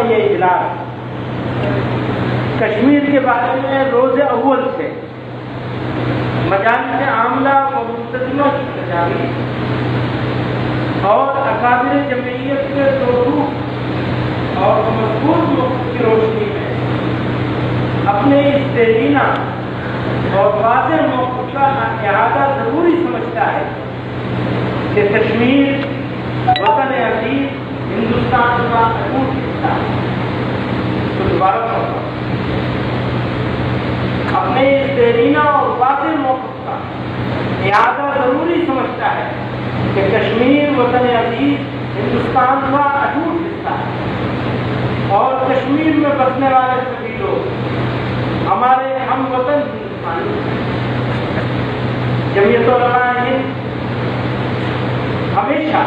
میں یہ اجلاس کشمیر کے بارے میں روز اول سے مجالس عاملہ و منتظمہ کی تجاویز اور اکابر جمعیت کے رخ اور مضبوط موقف کی روشنی میں اپنے اس دیرینہ اور واضح موقف کا اعادہ ضروری سمجھتا ہے کہ کشمیر وطن عزیز ہندوستان کا اٹوٹ حصہ ہے۔ تو دوبارہ کہوں، اپنے اس دیرینہ اور واضح موقف کا اعادہ ضروری سمجھتا ہے کہ کشمیر وطن عزیز ہندوستان کا اٹوٹ حصہ ہے اور کشمیر میں بسنے والے سبھی لوگ ہمارے ہم وطن ہندوستانی ہیں۔ جمعیت علماء ہند ہمیشہ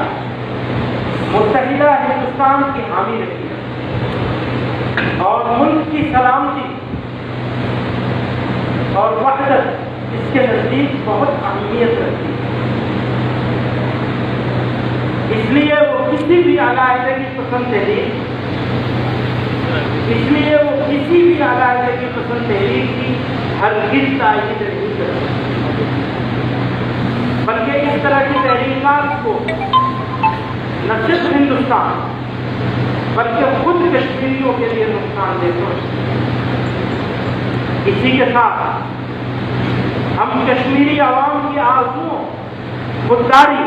متحدہ ہندوستان کی حامی رہی ہے اور ملک کی سلامتی اور وحدت اس کے نزدیک بہت اہمیت رکھتی ہے۔ اس لیے وہ کسی بھی علیحدگی پسند تحریک کی ہرگز تائید نہیں کرتی، بلکہ اس طرح کی تحریکات کو نہ صرف ہندوستان بلکہ خود کشمیریوں کے لیے نقصان دہ سمجھتے ہیں۔ اسی کے ساتھ ہم کشمیری عوام کی آرزوؤں، خودداری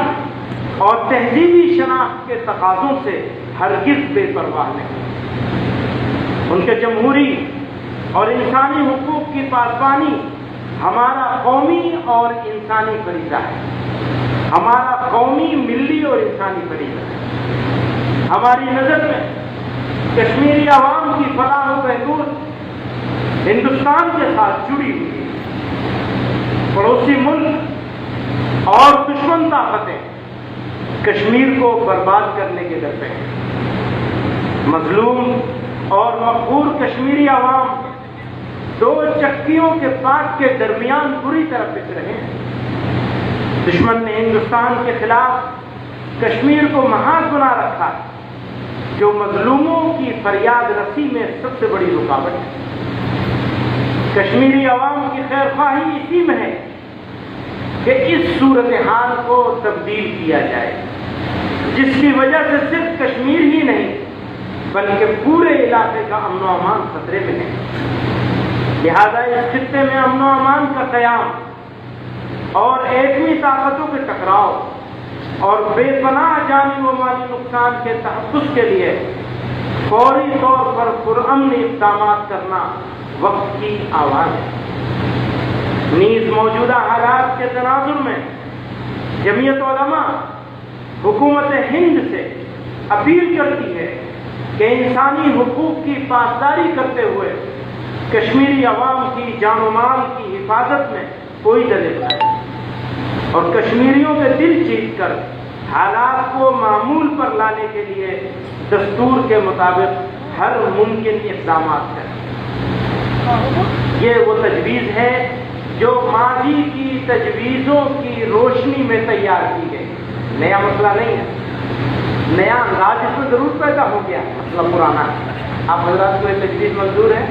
اور تہذیبی شناخت کے تقاضوں سے ہرگز بے پرواہ نہیں۔ ان کے جمہوری اور انسانی حقوق کی پاسبانی ہمارا قومی اور انسانی فریضہ ہے، ہمارا قومی، ملی اور انسانی فریضہ ہے۔ ہماری نظر میں کشمیری عوام کی فلاح و بہبود ہندوستان کے ساتھ جڑی ہوئی ہے۔ پڑوسی ملک اور دشمن طاقتیں کشمیر کو برباد کرنے کے در پہ ہیں۔ مظلوم اور مقہور کشمیری عوام دو چکیوں کے پاٹ کے درمیان بری طرح پس رہے ہیں۔ دشمن نے ہندوستان کے خلاف کشمیر کو محاذ بنا رکھا ہے، جو مظلوموں کی فریاد رسی میں سب سے بڑی رکاوٹ ہے۔ کشمیری عوام کی خیر خواہی اسی میں ہے کہ اس صورتحال کو تبدیل کیا جائے، جس کی وجہ سے صرف کشمیر ہی نہیں بلکہ پورے علاقے کا امن و امان خطرے میں ہے۔ لہذا اس خطے میں امن و امان کا قیام اور ایٹمی طاقتوں کے ٹکراؤ اور بے پناہ جانی و مالی نقصان کے تحفظ کے لیے فوری طور پر پرامن اقدامات کرنا وقت کی آواز ہے۔ نیز موجودہ حالات کے تناظر میں جمعیت علماء حکومت ہند سے اپیل کرتی ہے کہ انسانی حقوق کی پاسداری کرتے ہوئے کشمیری عوام کی جان و مال کی حفاظت میں کوئی دلیل نہیں اور کشمیریوں کے دل جیت کر حالات کو معمول پر لانے کے لیے دستور کے مطابق ہر ممکن اقدامات کریں۔ یہ وہ تجویز ہے جو ماضی کی تجویزوں کی روشنی میں تیار کی گئی، نیا مسئلہ نہیں ہے، نیا انداز اس میں ضرور پیدا ہو گیا، مسئلہ پرانا ہے۔ آپ حضرات کو یہ تجویز منظور ہے؟